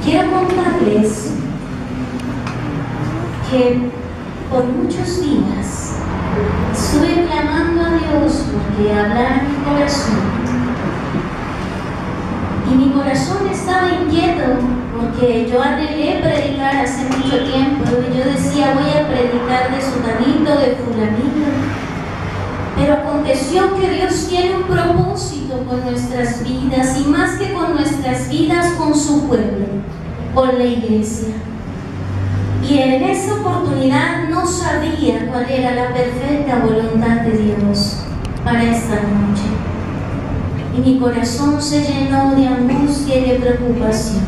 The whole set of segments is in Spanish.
quiero contarles que por muchos días estuve clamando a Dios porque hablara mi corazón. Y mi corazón estaba inquieto porque yo anhelé predicar hace mucho tiempo. Y yo decía, voy a predicar de sutanito, de fulanito. Pero aconteció que Dios tiene un propósito con nuestras vidas, y más que con nuestras vidas, con su pueblo, con la iglesia. Y en esa oportunidad no sabía cuál era la perfecta voluntad de Dios para esta noche. Y mi corazón se llenó de angustia y de preocupación,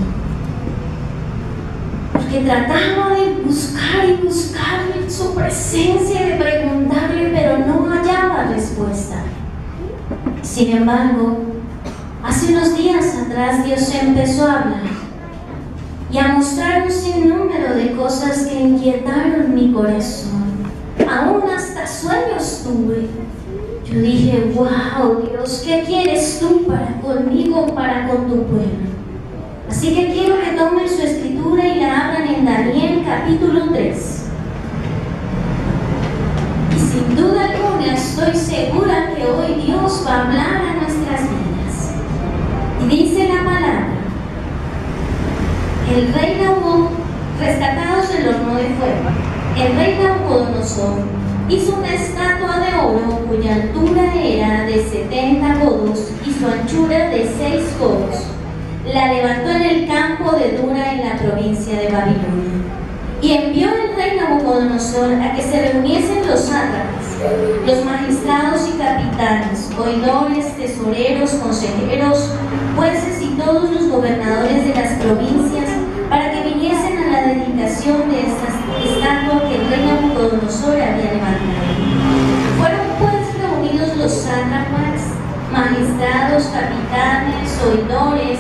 porque trataba de buscar y buscar su presencia, de preguntarle, pero no hallaba respuesta. Sin embargo, hace unos días atrás Dios empezó a hablar y a mostrar un sinnúmero de cosas que inquietaron mi corazón. Aún hasta sueños tuve. Yo dije, wow, Dios, ¿qué quieres tú para conmigo, para con tu pueblo? Así que quiero que tomen su escritura y la abran en Daniel capítulo 3. Y sin duda alguna estoy segura que hoy Dios va a hablar a nuestras vidas. Y dice la palabra: el rey Nabucodonosor, rescatados del horno de fuego, el rey Nabucodonosor hizo una estatua de oro cuya altura era de 70 codos y su anchura de 6 codos. La levantó en el campo de Dura, en la provincia de Babilonia. Y envió el rey Nabucodonosor a que se reuniesen los sátrapas, los magistrados y capitanes, oidores, tesoreros, consejeros, jueces y todos los gobernadores de las provincias, para que viniesen a la dedicación de esta estatua que el rey Nabucodonosor había levantado. Fueron pues reunidos los sátrapas, magistrados, capitanes, oidores,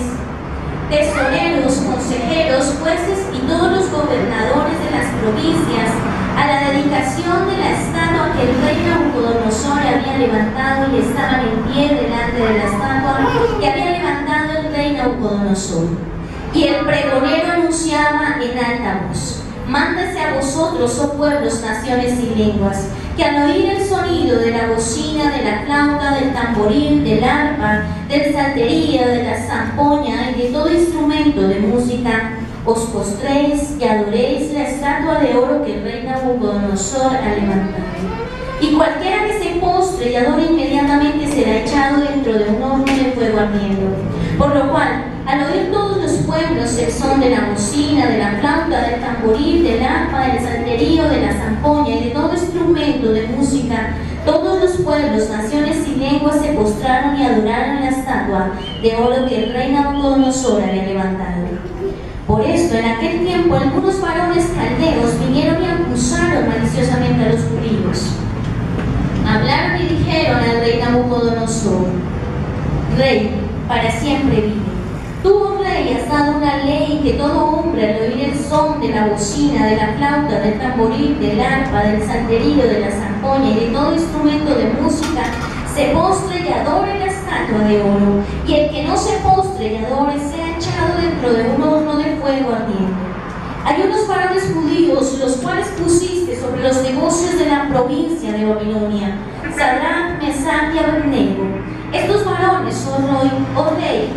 tesoreros, consejeros, jueces y todos los gobernadores de las provincias a la dedicación de la estatua que el rey Nabucodonosor había levantado, y estaban en pie delante de la estatua que había levantado el rey Nabucodonosor. Y el pregonero anunciaba en alta voz: mándese a vosotros, oh pueblos, naciones y lenguas, que al oír el sonido de la bocina, de la flauta, del tamboril, del arpa, del salterio, de la zampoña y de todo instrumento de música, os postréis y adoréis la estatua de oro que el rey Nabucodonosor ha levantado. Y cualquiera que se postre y adore inmediatamente será echado dentro de un horno de fuego ardiendo. Por lo cual, al oír todos los pueblos el son de la bocina, de la flauta, del tamboril, del arpa, del salterio, de la zampoña y de todo instrumento de música, todos los pueblos, naciones y lenguas se postraron y adoraron la estatua de oro que el rey Nabucodonosor había levantado. Por esto, en aquel tiempo, algunos varones caldeos vinieron y acusaron maliciosamente a los judíos. Hablaron y dijeron al rey Nabucodonosor: Rey, para siempre vive. Tú, oh rey, has dado una ley que todo hombre, al oír el son de la bocina, de la flauta, del tamboril, del arpa, del salterio, de la zampoña y de todo instrumento de música, se postre y adore la estatua de oro, y el que no se postre y adore sea echado dentro de un horno de fuego ardiente. Hay unos varones judíos, los cuales pusiste sobre los negocios de la provincia de Babilonia, Sadrach, Mesach y Abednego. Estos varones, oh rey,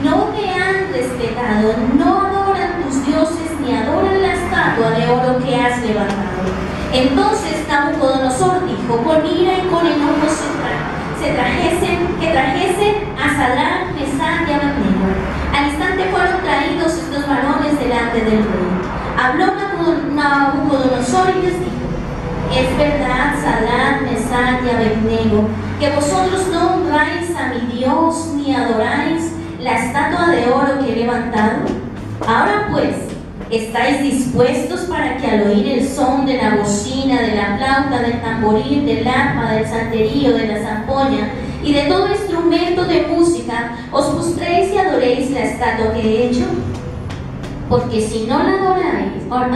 no te han respetado, no adoran tus dioses ni adoran la estatua de oro que has levantado. Entonces Nabucodonosor dijo: con ira y con enojo que trajesen a Sadrach, Mesach y Abednego. Al instante fueron traídos estos varones delante del rey. Habló Nabucodonosor y les dijo: es verdad, Sadrach, Mesach y Abednego, que vosotros no honráis a mi Dios ni adoráis la estatua de oro que he levantado. Ahora pues, ¿estáis dispuestos para que al oír el son de la bocina, de la flauta, del tamboril, del arpa, del salterio, de la zampoña y de todo instrumento de música, os postréis y adoréis la estatua que he hecho? Porque si no la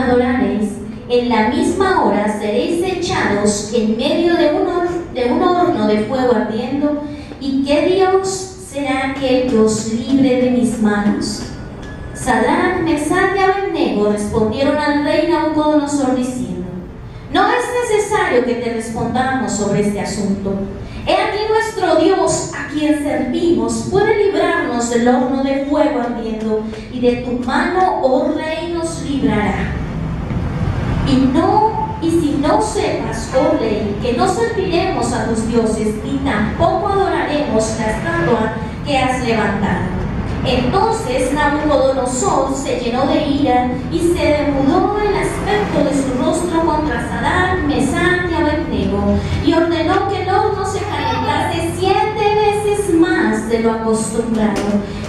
adoraréis, en la misma hora seréis echados en medio de un horno de fuego ardiendo. ¿Y qué Dios será aquel que os libre de mis manos? Sadrach, Mesach y Abed-nego respondieron al rey Nabucodonosor diciendo: no es necesario que te respondamos sobre este asunto. He aquí nuestro Dios, a quien servimos, puede librarnos del horno de fuego ardiendo, y de tu mano, oh rey, nos librará. Y si no sepas, oh rey, que no serviremos a tus dioses, ni tampoco adoraremos la estatua que has levantado. Entonces Nabucodonosor se llenó de ira y se demudó el aspecto de su rostro contra Sadrach, Mesach y Abed-nego, y ordenó que el horno se calentase 7 veces más de lo acostumbrado,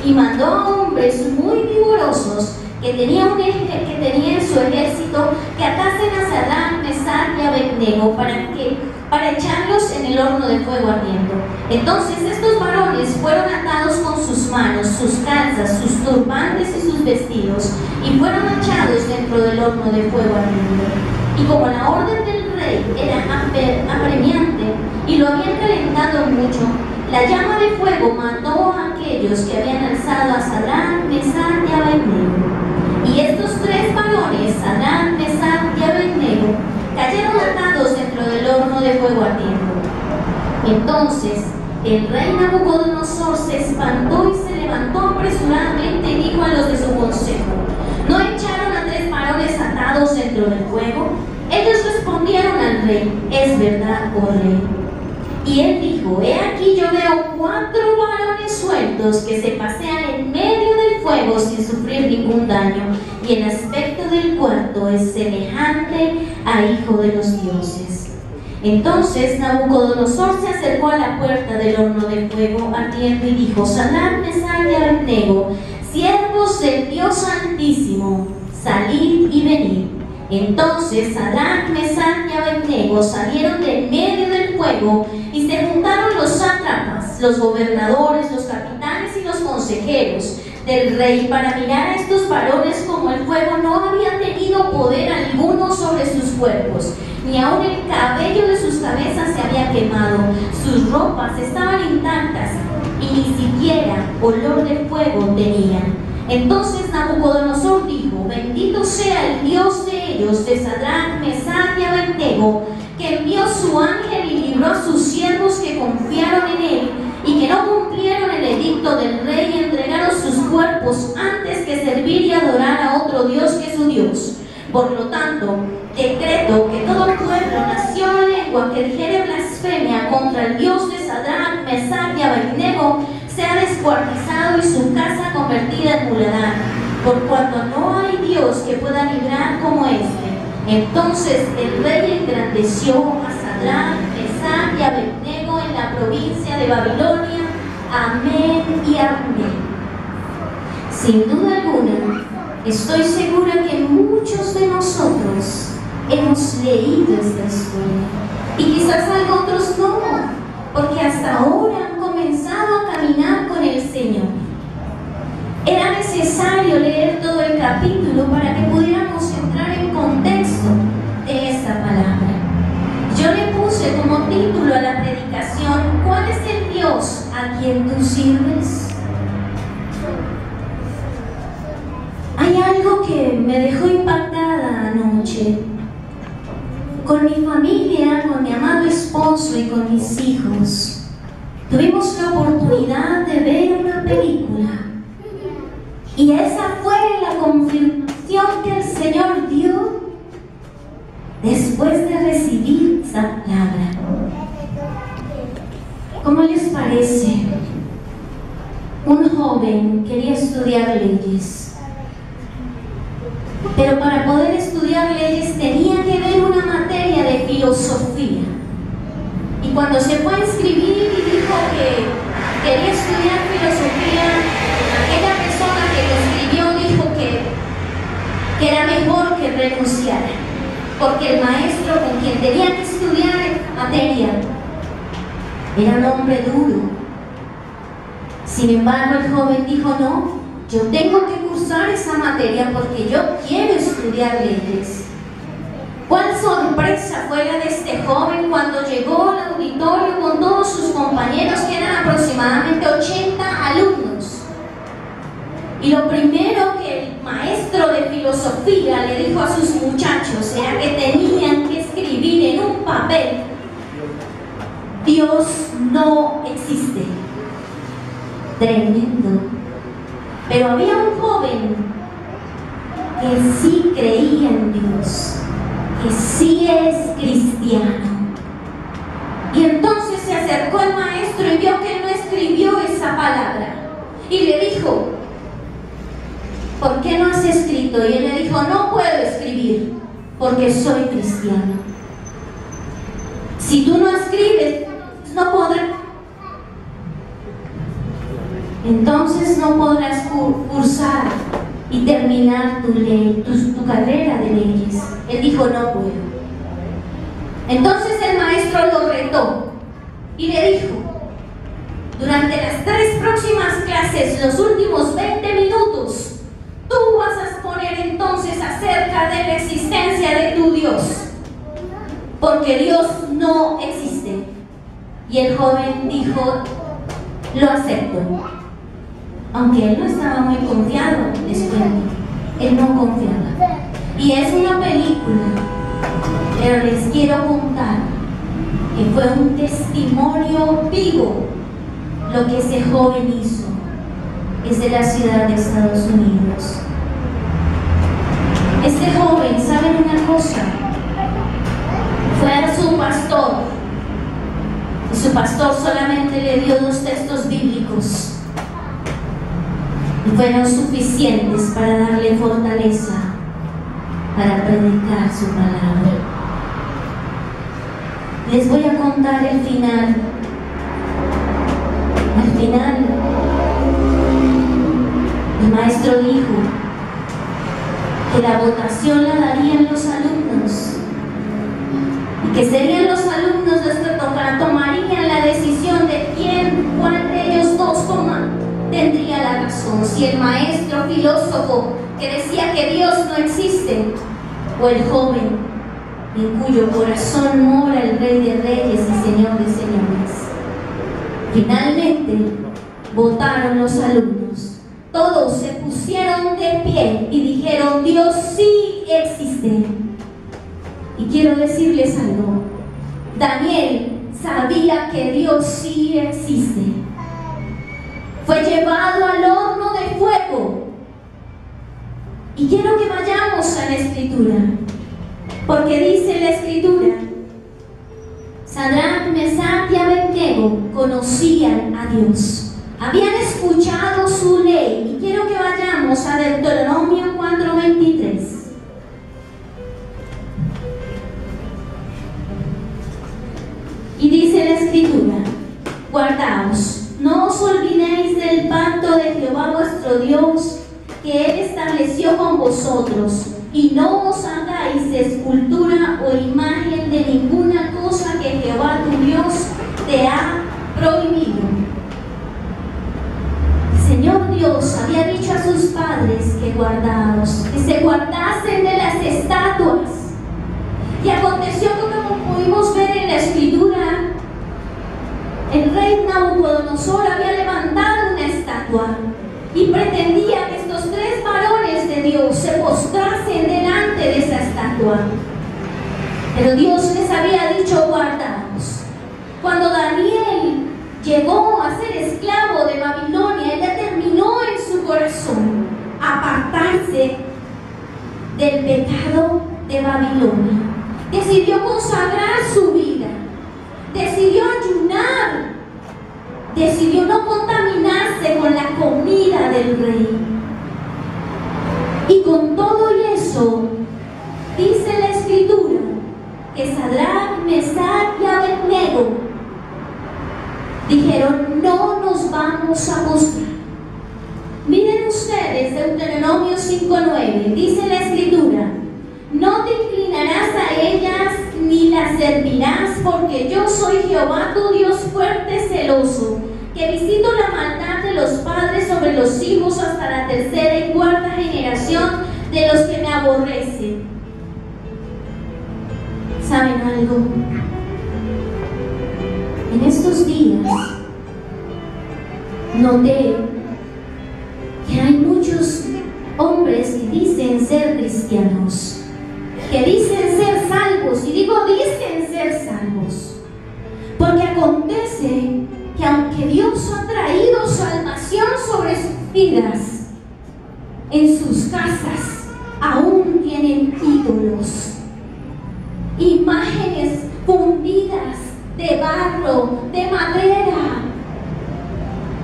y mandó a hombres muy vigorosos que tenía en su ejército que atasen a Sadrach, Mesach y Abed-nego para echarlos en el horno de fuego ardiendo. Entonces estos varones fueron atados con sus manos, sus calzas, sus turbantes y sus vestidos, y fueron echados dentro del horno de fuego ardiendo. Y como la orden del rey era apremiante y lo habían calentado mucho, la llama de fuego mató a aquellos que habían alzado a Sadrach, Mesach y Abed-nego. Y estos 3 varones, Sadrach, Mesach y Abed-nego, cayeron atados dentro del horno de fuego ardiendo. Entonces el rey Nabucodonosor se espantó y se levantó apresuradamente y dijo a los de su consejo: ¿no echaron a 3 varones atados dentro del fuego? Ellos respondieron al rey: es verdad, oh rey. Y él dijo: he aquí yo veo 4 varones sueltos que se pasean en medio del fuego sin sufrir ningún daño, y el aspecto del cuarto es semejante a hijo de los dioses. Entonces Nabucodonosor se acercó a la puerta del horno de fuego ardiendo y dijo: Sadrach, Mesach y Abed-nego, siervos del Dios Altísimo, salid y venid. Entonces Sadrach, Mesach y Abed-nego salieron de en medio del fuego, y se juntaron los sátrapas, los gobernadores, los capitanes y los consejeros del rey para mirar a estos varones, como el fuego no había tenido poder alguno sobre sus cuerpos, ni aun el cabello de sus cabezas se había quemado, sus ropas estaban intactas y ni siquiera olor de fuego tenían. Entonces Nabucodonosor dijo: bendito sea el Dios de ellos, de Sadrach, Mesach y Abed-nego, que envió su ángel y libró a sus siervos que confiaron en él y que no cumplieron el edicto del rey y entregaron sus cuerpos antes que servir y adorar a otro Dios que su Dios. Por lo tanto, decreto que todo pueblo, nación o lengua que dijere blasfemia contra el Dios de Sadrach, Mesach y Abed-nego sea descuartizado y su casa convertida en muladar, por cuanto no hay Dios que pueda librar como este. Entonces el rey engrandeció a Sadrach, Mesach y Abed-nego en la provincia de Babilonia. Amén y amén. Sin duda alguna, estoy segura que muchos de nosotros hemos leído esta historia, y quizás otros no, porque hasta ahora han comenzado a caminar con el Señor. Era necesario leer todo el capítulo para que pudiéramos entrar en contexto de esta palabra. Yo le puse como título a la predicación: ¿cuál es el Dios a quien tú sirves? Hay algo que me dejó impactada anoche. Con mi familia, con mi amado esposo y con mis hijos, tuvimos la oportunidad de ver una película. Y esa fue la confirmación que el Señor dio después de recibir esa palabra. ¿Cómo les parece? Un joven quería estudiar leyes, pero para poder estudiar leyes tenía que ver una materia de filosofía. Y cuando se fue a inscribir y dijo que quería estudiar filosofía, aquella persona que lo escribió dijo que era mejor que renunciara, porque el maestro con quien tenía que estudiar materia era un hombre duro. Sin embargo, el joven dijo: no, yo tengo que cursar esa materia porque yo quiero estudiar leyes. ¿Cuál sorpresa fue la de este joven cuando llegó al auditorio con todos sus compañeros, que eran aproximadamente 80 alumnos? Y lo primero que dijo a sus muchachos era que tenían que escribir en un papel: Dios no existe. Tremendo. Pero había un joven que sí creía en Dios, que sí es cristiano. Y entonces se acercó al maestro y vio que él no escribió esa palabra. Y le dijo: ¿por qué no has escrito? Y él le dijo: no puedo escribir porque soy cristiano. Si tú no escribes, no podrás. Entonces no podrás cursar y terminar tu carrera de leyes. Él dijo: no puedo. Entonces el maestro lo retó y le dijo: durante las 3 próximas clases, los últimos 20 minutos, tú vas a exponer entonces acerca de la existencia de tu Dios, porque Dios no existe. Y el joven dijo: lo acepto. Aunque él no estaba muy confiado, les cuento, él no confiaba. Y es una película, pero les quiero contar que fue un testimonio vivo lo que ese joven hizo. Es de la ciudad de Estados Unidos. Este joven, ¿saben una cosa? Fue a su pastor y su pastor solamente le dio 2 textos bíblicos y fueron suficientes para darle fortaleza para predicar su palabra. Les voy a contar el final. Al final, el maestro dijo que la votación la darían los alumnos y que serían los alumnos los que tomarían la decisión de cuál de ellos 2 tendría la razón, si el maestro filósofo que decía que Dios no existe, o el joven en cuyo corazón mora el Rey de Reyes y Señor de Señores. Finalmente votaron los alumnos. Todos se pusieron de pie y dijeron: Dios sí existe. Y quiero decirles algo: Daniel sabía que Dios sí existe. Fue llevado al horno de fuego. Y quiero que vayamos a la Escritura, porque dice la Escritura: Sadrach, Mesach y Abednego conocían a Dios, habían escuchado su ley. Y quiero que vayamos a Deuteronomio 4:23. Y dice la Escritura: guardaos, no os olvidéis del pacto de Jehová vuestro Dios, que Él estableció con vosotros, y no os hagáis escultura o imagen de ninguna cosa que Jehová tu Dios te ha prohibido. El Señor Dios había dicho a sus padres que guardaos, que se guardasen de las estatuas. Y aconteció que, como pudimos ver en la Escritura, el rey Nabucodonosor había levantado una estatua y pretendía que estos 3 varones de Dios se postrasen delante de esa estatua. Pero Dios les había dicho: guardaos. Cuando Daniel llegó a ser esclavo de Babilonia, él determinó en su corazón apartarse del pecado de Babilonia. Decidió consagrar su vida, decidió ayunar, decidió no contaminarse con la comida del rey. Y con todo y eso, dice la Escritura que Sadrach, Mesach y Abednego dijeron: no nos vamos a postrar. Miren ustedes Deuteronomio 5:9, dice la Escritura: no te inclinarás a ellas ni las servirás, porque yo soy Jehová tu Dios fuerte, celoso, que visito la maldad de los padres sobre los hijos hasta la 3ª y 4ª generación de los que me aborrecen. ¿Saben algo? En estos días noté que hay muchos hombres que dicen ser cristianos, que dicen ser salvos, y digo dicen ser salvos, porque acontece que aunque Dios ha traído salvación sobre sus vidas, en sus casas aún tienen ídolos, imágenes fundidas de barro, de madera.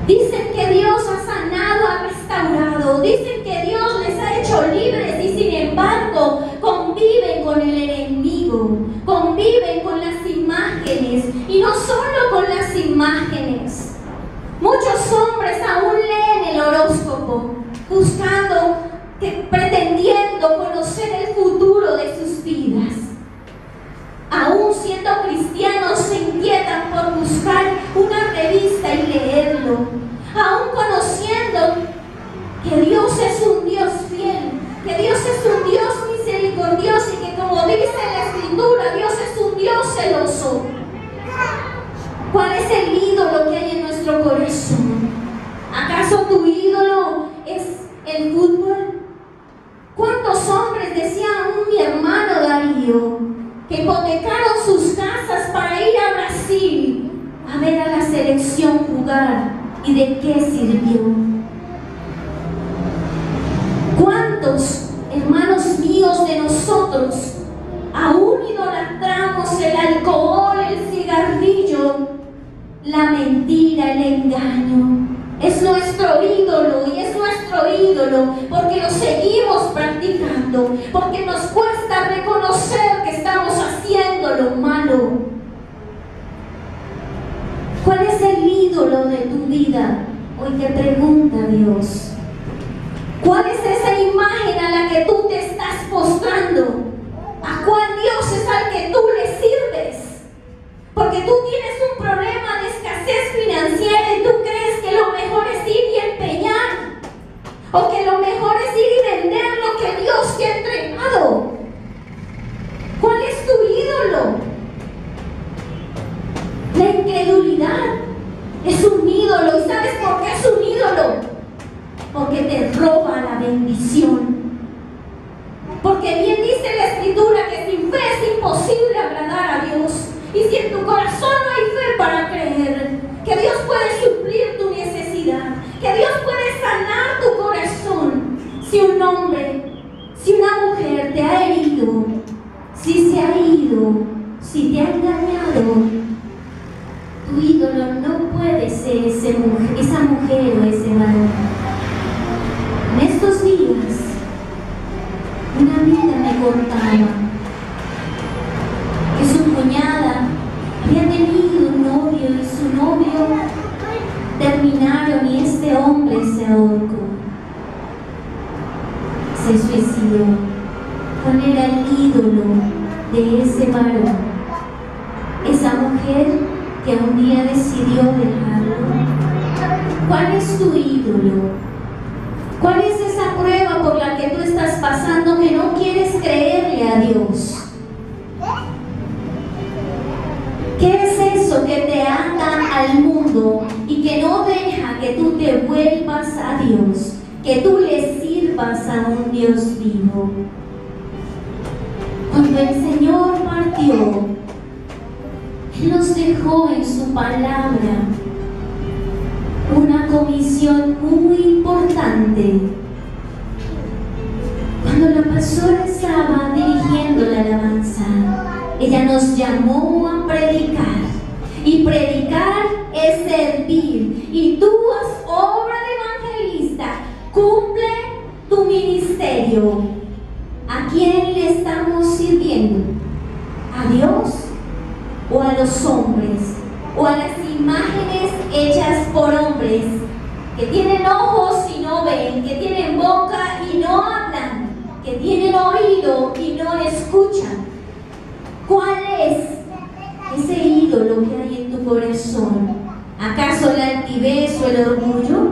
Dicen que Dios ha sanado, ha restaurado, dicen que Dios les ha hecho libres, y sin embargo conviven con el enemigo, conviven con las imágenes, y no solo con las imágenes. Muchos hombres aún leen el horóscopo, buscando, pretendiendo conocer el futuro de sus vidas. Aún siendo cristianos se inquietan por buscar una revista y leerlo, aún conociendo que Dios es un Dios fiel, que Dios es un Dios misericordioso, y que, como dice la Escritura, Dios es un Dios celoso. ¿Cuál es el ídolo que hay en nuestro corazón? ¿Acaso tu ídolo es el fútbol? ¿Cuántos hombres, decía mi hermano Darío, que hipotecaron sus casas para ir a Brasil a ver a la selección jugar? ¿Y de qué sirvió? ¿Cuántos hermanos míos de nosotros aún idolatramos el alcohol, el cigarrillo, la mentira, el engaño? Es nuestro ídolo, y es nuestro ídolo porque lo seguimos practicando, porque nos cuesta reconocer que estamos haciendo lo malo. ¿Cuál es el ídolo de tu vida? Hoy te pregunta Dios. ¿Cuál es esa imagen a la que tú te estás postrando? ¿A cuál Dios es al que tú le sirves? Porque tú tienes un problema de escasez financiera y tú crees que lo mejor es ir y empeñar, o que lo mejor es ir y vender lo que Dios te ha entregado. ¿Cuál es tu ídolo? La incredulidad es un ídolo. ¿Y sabes por qué es un ídolo? Porque te roba la bendición. Porque bien dice la Escritura que sin fe es imposible agradar a Dios. Y si en tu corazón no hay fe para creer que Dios puede suplir tu necesidad, que Dios puede sanar tu corazón, si un hombre, si una mujer te ha herido, si se ha ido, si te ha engañado, tu ídolo no puede ser esa mujer o ese varón. En estos días, una amiga me contaba que su cuñada había tenido un novio y su novio terminaron, y este hombre se ahorcó, se suicidó. ¿Cuál era el ídolo de ese varón? Esa mujer que un día decidió dejarlo. ¿Cuál es tu ídolo? ¿Cuál es esa prueba por la que tú estás pasando que no quieres creerle a Dios? ¿Qué es eso que te ata al mundo y que no deja que tú te vuelvas a Dios, que tú le sirvas a un Dios vivo? Cuando el Señor partió, Él nos dejó en su palabra una comisión muy importante. Cuando la pastora estaba dirigiendo la alabanza, ella nos llamó a predicar, y predicar es servir, y tú haz obra de evangelista, cumple tu ministerio. ¿A quién le estamos sirviendo? ¿A Dios o a los hombres? ¿O a las imágenes hechas por hombres que tienen ojos y no ven, que tienen boca y no hablan, que tienen oído y no escuchan? ¿Cuál es ese ídolo que hay en tu corazón? ¿Acaso la altivez o el orgullo?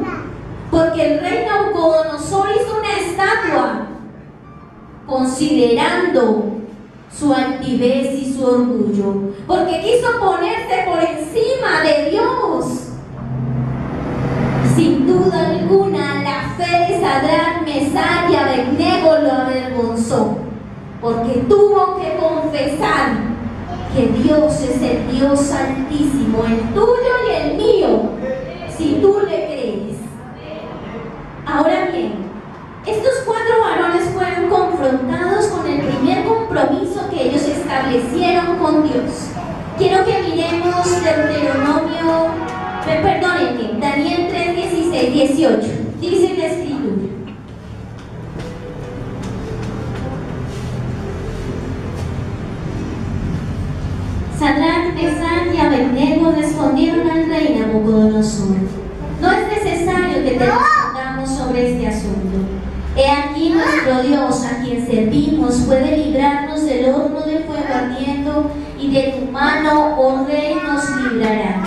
Porque el rey Nabucodonosor hizo una estatua considerando su altivez y su orgullo, porque quiso ponerse por encima de Dios. Sin duda alguna, la fe de Sadrac, Mesach y Abednego lo avergonzó, porque tuvo que confesar que Dios es el Dios altísimo, el tuyo y el mío, si tú le crees. Ahora bien, estos 4 varones fueron confrontados con el primer compromiso que ellos establecieron con Dios. Quiero que miremos Daniel 3, 16, 18. Dice la Escritura: Sadrac, Mesach y Abednego respondieron al rey Nabucodonosor: no es necesario que te respondamos sobre este asunto. He aquí nuestro Dios, a quien servimos, puede librarnos del horno de fuego ardiendo, y de tu mano, oh rey, nos librará.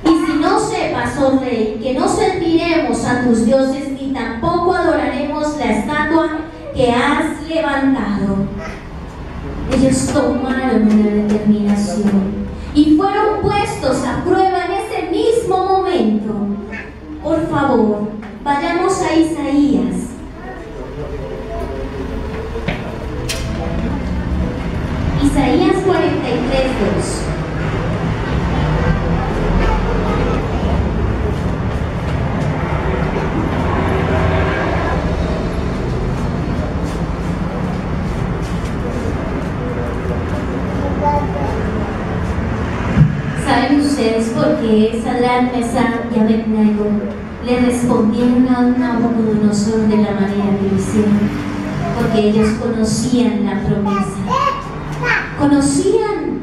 Y si no sepas, oh rey, que no serviremos a tus dioses, ni tampoco adoraremos la estatua que has levantado. Ellos tomaron una determinación y fueron puestos a prueba en ese mismo momento. Por favor, vayamos a Isaías. Isaías 43, 2. ¿Saben ustedes por qué Sadrac, Mesach y Abednego le respondieron a Nabucodonosor de la manera que lo hicieron? Porque ellos conocían la promesa. Conocían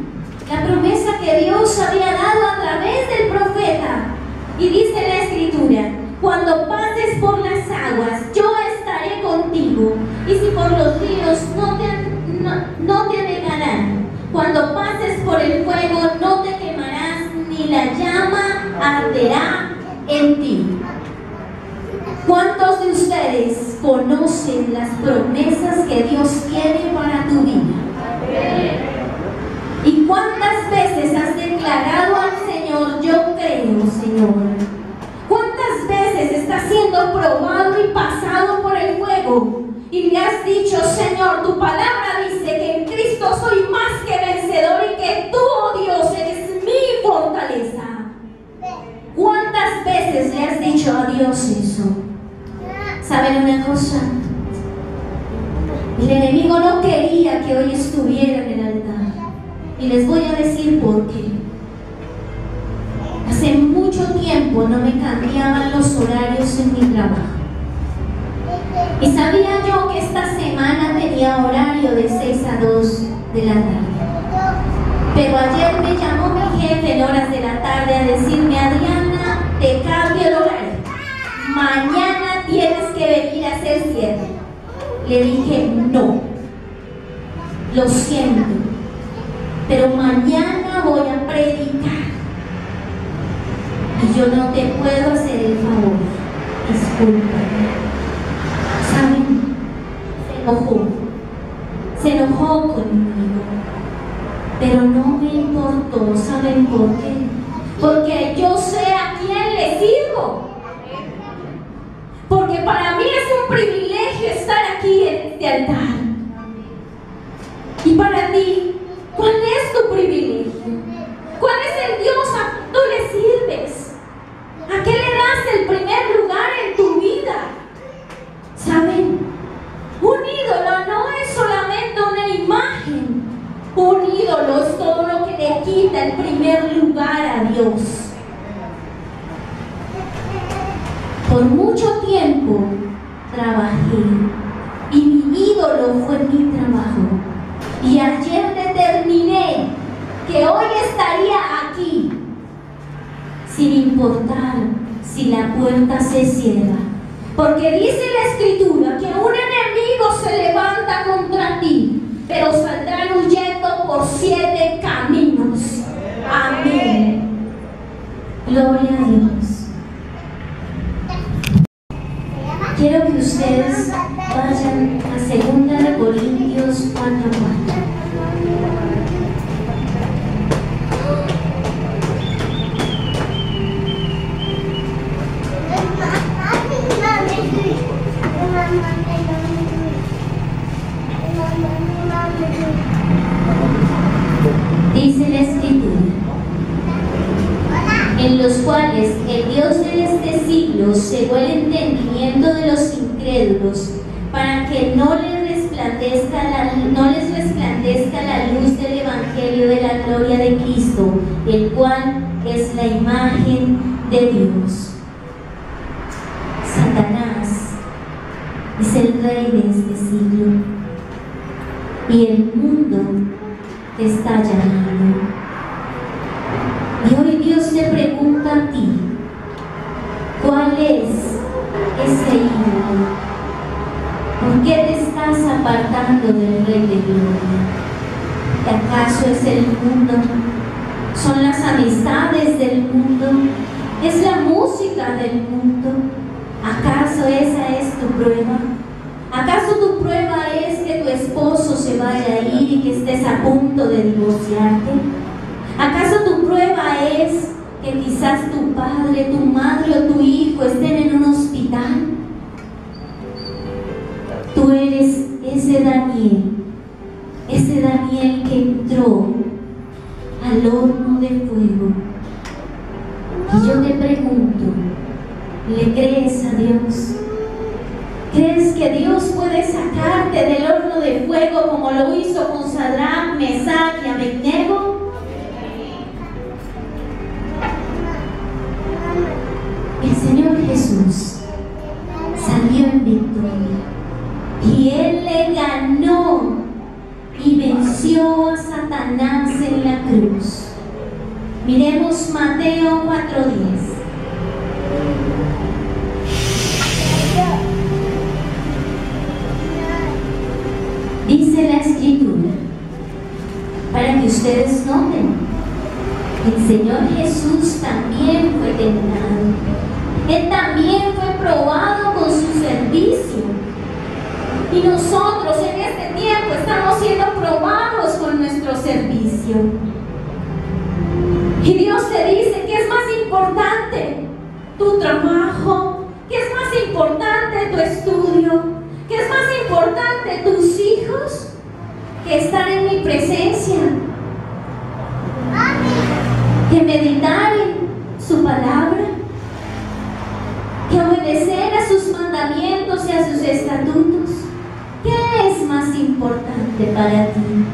la promesa que Dios había dado a través del profeta. Y dice la Escritura: cuando pases por las aguas, yo estaré contigo, y si por los ríos no te anegarán. Cuando pases por el fuego, no te quemarás, ni la llama arderá en ti. ¿Cuántos de ustedes conocen las promesas que Dios tiene para tu vida? ¿Y cuántas veces has declarado al Señor: yo creo, Señor? ¿Cuántas veces estás siendo probado y pasado por el fuego y le has dicho: Señor, tu palabra dice que en Cristo soy más que vencedor y que tú, oh Dios, eres mi fortaleza? ¿Cuántas veces le has dicho a Dios eso? ¿Saben una cosa? El enemigo no quería que hoy estuviera en el altar. Y les voy a decir por qué. Hace mucho tiempo no me cambiaban los horarios en mi trabajo. Y sabía yo que esta semana tenía horario de 6 a 2 de la tarde. Pero ayer me llamó mi jefe en horas de la tarde a decirme: Adriana, te cambio el horario. Mañana tienes que venir a hacer cierre. Le dije: no, lo siento, pero mañana voy a predicar y yo no te puedo hacer el favor. Discúlpame. ¿Saben? Se enojó conmigo, pero no me importó. ¿Saben por qué? Porque yo sé a quién le sirvo. Porque para mí es un privilegio estar aquí en este altar. Y para ti, ¿cuál es tu privilegio? ¿Cuál es el Dios a quien tú le sirves? ¿A qué le das el primer lugar en tu vida? ¿Saben? Un ídolo no es solamente una imagen. Un ídolo es todo lo que le quita el primer lugar a Dios. Por mucho tiempo trabajé y mi ídolo fue mi trabajo. Y ayer determiné que hoy estaría aquí, sin importar si la puerta se cierra. Porque dice la Escritura que un enemigo se levanta contra ti, pero saldrán huyendo por 7 caminos. Amén. Gloria a Dios. Quiero que ustedes vayan a 2 Corintios 4:4. en los cuales el Dios de este siglo cegó el entendimiento de los incrédulos, para que no les resplandezca la luz del Evangelio de la gloria de Cristo, el cual es la imagen de Dios. Satanás es el rey de este siglo y el mundo te está llamando. Y hoy Dios te pregunta a ti, ¿cuál es ese ídolo? ¿Por qué te estás apartando del Rey de Gloria? ¿Acaso es el mundo? ¿Son las amistades del mundo? ¿Es la música del mundo? ¿Acaso esa es tu prueba? ¿Acaso tu prueba es que tu esposo se vaya a ir y que estés a punto de divorciarte? ¿Acaso tu prueba es que quizás tu padre, tu madre o tu hijo estén en un hospital? Tú eres ese Daniel que entró al horno de fuego. Y yo te pregunto, ¿le crees a Dios? ¿Crees que Dios puede sacarte del horno de fuego como lo hizo con Sadrach, Mesach y Abednego? El Señor Jesús salió en victoria y Él le ganó y venció a Satanás en la cruz. Miremos Mateo 4:10. Dice la Escritura, para que ustedes noten, el Señor Jesús también fue tentado. Él también fue probado con su servicio. Y nosotros en este tiempo estamos siendo probados con nuestro servicio. Y Dios te dice que es más importante tu trabajo, que es más importante tu estudio, que es más importante tus hijos, que estar en mi presencia, que meditar en su palabra, que obedecer a sus mandamientos y a sus estatutos. ¿Qué es más importante para ti?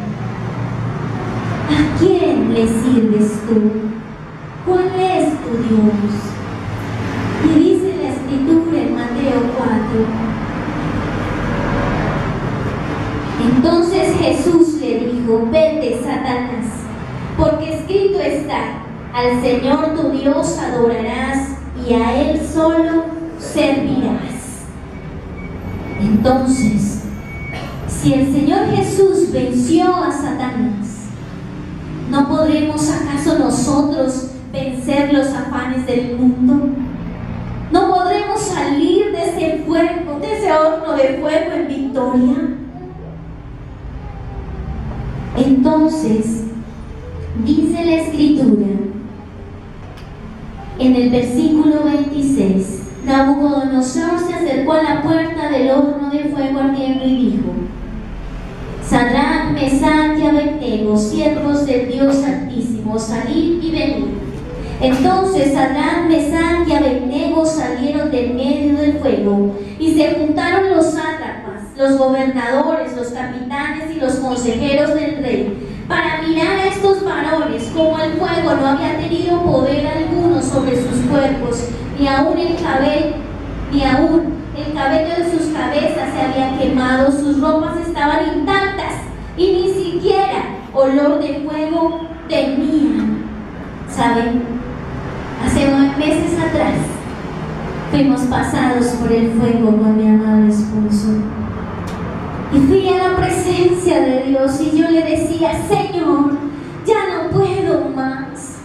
¿A quién le sirves tú? ¿Cuál es tu Dios? Y dice la Escritura en Mateo 4. Entonces Jesús le dijo: vete, Satanás, porque escrito está: al Señor tu Dios adorarás y a Él solo servirás. Entonces, si el Señor Jesús venció a Satanás, ¿no podremos acaso nosotros vencer los afanes del mundo? ¿No podremos salir de ese fuego, de ese horno de fuego en victoria? Entonces, dice la Escritura en el versículo 26, Nabucodonosor se acercó a la puerta del horno de fuego ardiendo y dijo: Sadrach, Mesach y Abednego, siervos del Dios Altísimo, salid y venid. Entonces Sadrach, Mesach y Abednego salieron del medio del fuego, y se juntaron los sátrapas, los gobernadores, los capitanes y los consejeros del rey, para mirar a estos varones, como el fuego no había tenido poder alguno sobre sus cuerpos, ni aún el cabello de sus cabezas se había quemado, sus ropas estaban intactas y ni siquiera olor de fuego tenían. ¿Saben? Hace 9 meses atrás fuimos pasados por el fuego con mi amado esposo. Y fui a la presencia de Dios y yo le decía: Señor, ya no puedo más.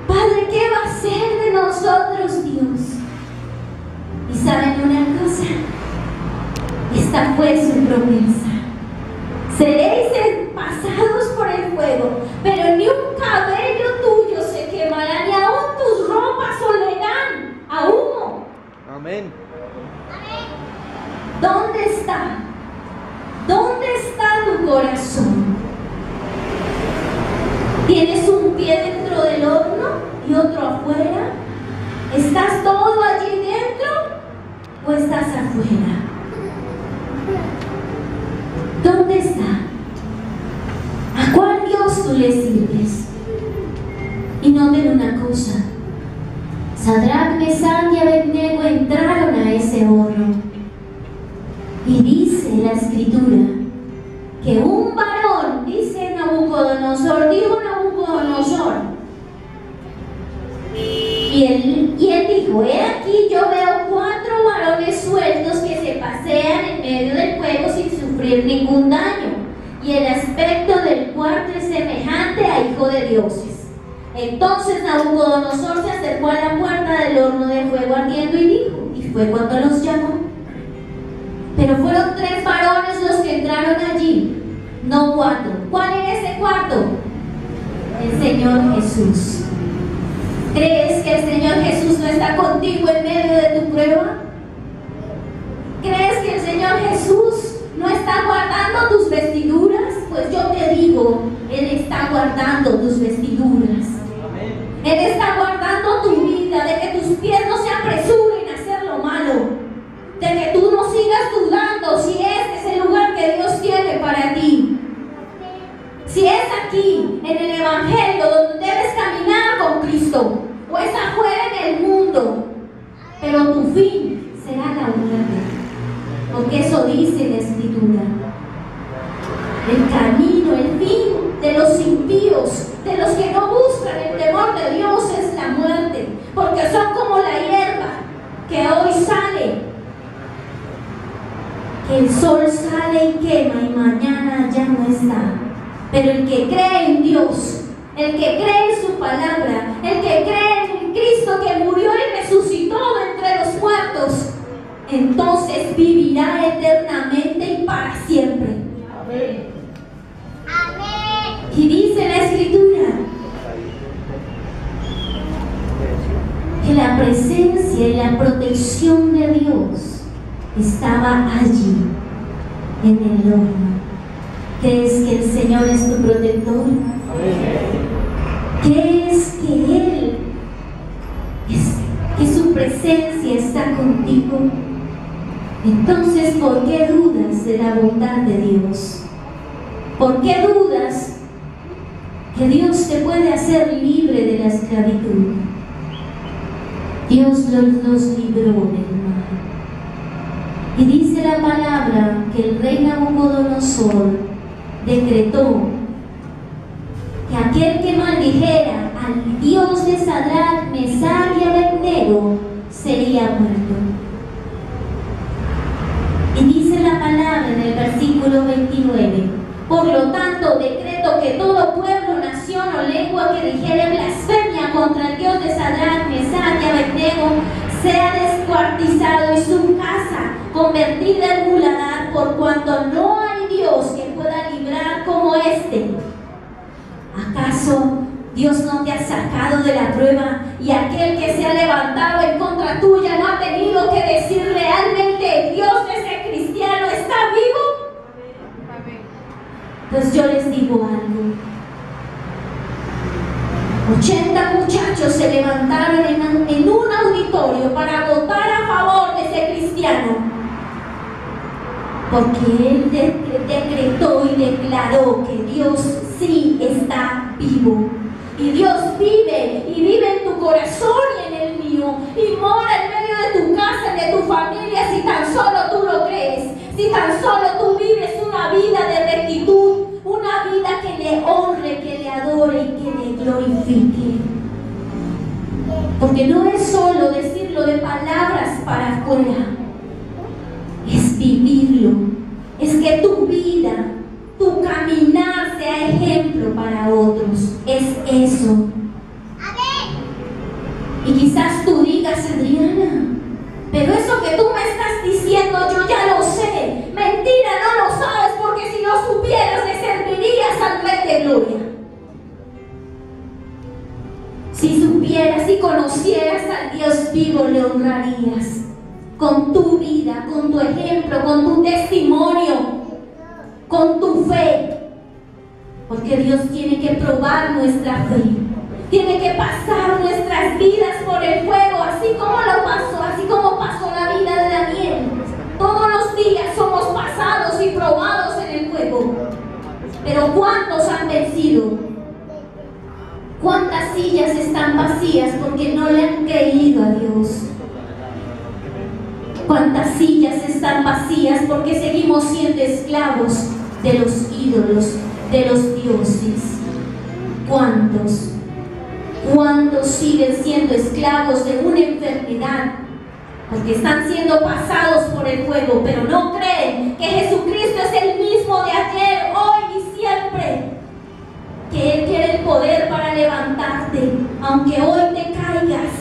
Padre, ¿qué va a hacer de nosotros, Dios? Y saben una cosa, esta fue su promesa: seréis pasados por el fuego, pero ni un cabello tuyo se quemará, ni aún tus ropas olerán a humo. Amén. ¿Dónde está? ¿Dónde está tu corazón? ¿Tienes un pie dentro del horno y otro afuera? estás afuera? ¿Dónde está? ¿A cuál Dios tú le sirves? Y noten una cosa: Sadrac, Mesach y Abednego entraron a ese horno, y dice la Escritura que un varón, dice Nabucodonosor, dijo Nabucodonosor, y él dijo: he aquí, yo veo 4 varones sueltos que se pasean en medio del fuego sin sufrir ningún daño, y el aspecto del cuarto es semejante a hijo de dioses. Entonces Nabucodonosor se acercó a la puerta del horno de fuego ardiendo y dijo, y fue cuando los llamó. Pero fueron 3 varones los que entraron allí, no 4. ¿Cuál era ese cuarto? El Señor Jesús. ¿Crees que el Señor Jesús no está contigo en medio de tu prueba? ¿Crees que el Señor Jesús no está guardando tus vestiduras? Pues yo te digo, Él está guardando tus vestiduras. Él está guardando tu vida, de que tus pies no se apresuren a hacer lo malo, de que tú no sigas dudando si este es el lugar que Dios tiene para ti. Si es aquí, en el Evangelio, donde debes caminar con Cristo, o es afuera en el mundo, pero tu fin será la muerte, porque eso dice la Escritura. El camino, el fin de los impíos, de los que no buscan el temor de Dios, es la muerte, porque son como la hierba que hoy sale, que el sol sale y quema y mañana ya no está. Pero el que cree en Dios, el que cree en su palabra, el que cree en Cristo que murió y resucitó entre los muertos, entonces vivirá eternamente y para siempre. Amén. Y dice la Escritura que la presencia y la protección de Dios estaba allí en el horno. ¿Crees que el Señor es tu protector? ¿Crees que que su presencia está contigo? Entonces, ¿por qué dudas de la bondad de Dios? ¿Por qué dudas que Dios te puede hacer libre de la esclavitud? Dios los libró del mal. Y dice la palabra que el rey Nabucodonosor decretó que aquel que maldijera al Dios de Sadrac, Mesach y Abednego sería muerto. Y dice la palabra en el versículo 29: por lo tanto, decreto que todo pueblo, nación o lengua que dijere blasfemia contra el Dios de Sadrac, Mesach y Abednego sea descuartizado y su casa convertida en muladar, por cuanto no hay Dios que pueda librar como este. ¿Acaso Dios no te ha sacado de la prueba y aquel que se ha levantado en contra tuya no ha tenido que decir realmente Dios de ese cristiano está vivo? Pues yo les digo algo: 80 muchachos se levantaron en un auditorio para votar a favor de ese cristiano, porque él decretó y declaró que Dios sí está vivo. Y Dios vive, y vive en tu corazón y en el mío, y mora en medio de tu casa y de tu familia, si tan solo tú lo crees, si tan solo tú vives una vida de rectitud, una vida que le honre, que le adore y que le glorifique. Porque no es solo decirlo de palabras para afuera, es vivirlo, es que tu vida, tu caminar sea ejemplo para otros, es eso. Y quizás tú digas: Adriana, pero eso que tú me estás diciendo yo ya lo sé. Mentira, no lo sabes, porque si lo supieras le servirías al Rey de Gloria. Si supieras y conocieras al Dios vivo, le honrarías con tu vida, con tu ejemplo, con tu testimonio, con tu fe. Porque Dios tiene que probar nuestra fe, tiene que pasar nuestras vidas por el fuego, así como lo pasó, así como pasó la vida de Daniel. sillas están vacías porque no le han creído a Dios? ¿Cuántas sillas están vacías porque seguimos siendo esclavos de los ídolos, de los dioses? ¿Cuántos? ¿Cuántos siguen siendo esclavos de una enfermedad? Porque están siendo pasados por el fuego, pero no creen que Jesucristo es el mismo de ayer, hoy y siempre. Que Él tiene el poder para levantarte, aunque hoy te caigas,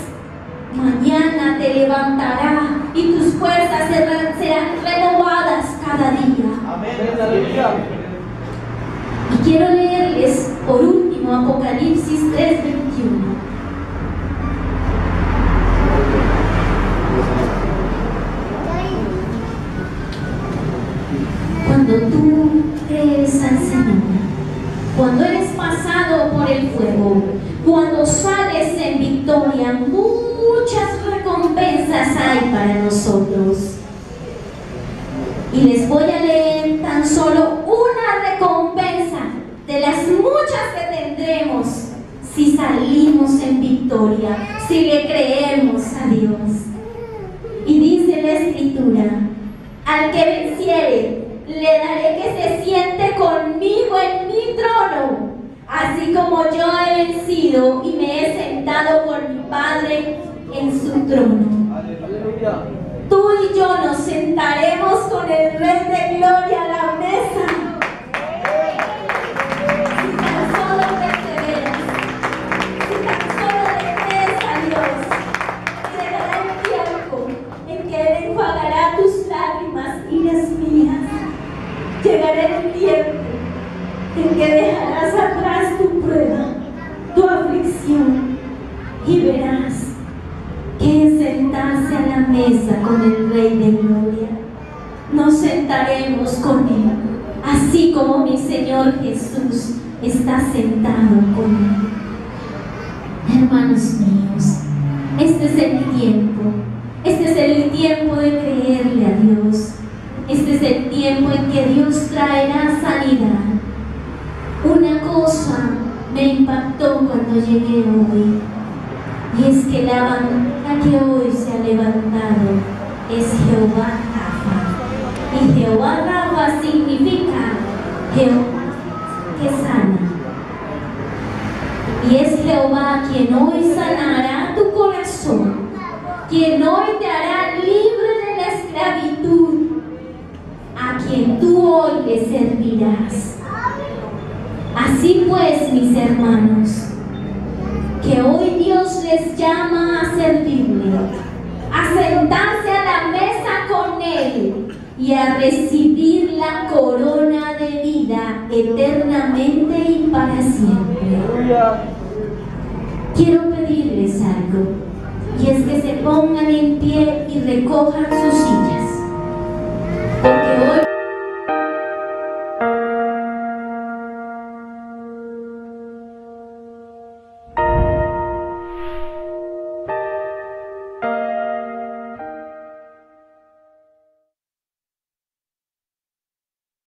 mañana te levantará y tus fuerzas serán renovadas cada día. Amén. Y quiero leerles por último Apocalipsis 3:21. Cuando tú crees al Señor, cuando eres pasado por el fuego, cuando sales en victoria, muchas recompensas hay para nosotros. Y les voy a leer tan solo una recompensa de las muchas que tendremos si salimos en victoria, si le creemos a Dios. Y dice la Escritura: al que venciere, le daré que se siente conmigo en mi trono, así como yo he vencido y me he sentado con mi Padre en su trono. Aleluya. Tú y yo nos sentaremos con el Rey de Gloria a la mesa. Si tan solo perseveras, si tan solo le crees a Dios, llegará el tiempo en que Él enjuagará tus lágrimas y las mías. Llegará el tiempo en que dejarás atrás tu prueba, tu aflicción, y verás que es sentarse a la mesa con el Rey de Gloria. Nos sentaremos con Él, así como mi Señor Jesús está sentado con Él. Hermanos míos, este es el tiempo de creerle a Dios. Este es el tiempo en que Dios traerá sanidad. Una cosa me impactó cuando llegué hoy, y es que la bandera que hoy se ha levantado es Jehová Rafa. Y Jehová Rafa significa Jehová que sana. Y es Jehová quien hoy sanará tu corazón, quien hoy te hará libre de la esclavitud, a quien tú hoy le servirás. Así pues, mis hermanos, que hoy Dios les llama a servirle, a sentarse a la mesa con Él y a recibir la corona de vida eternamente y para siempre. Quiero pedirles algo, y es que se pongan en pie y recojan sus sillas.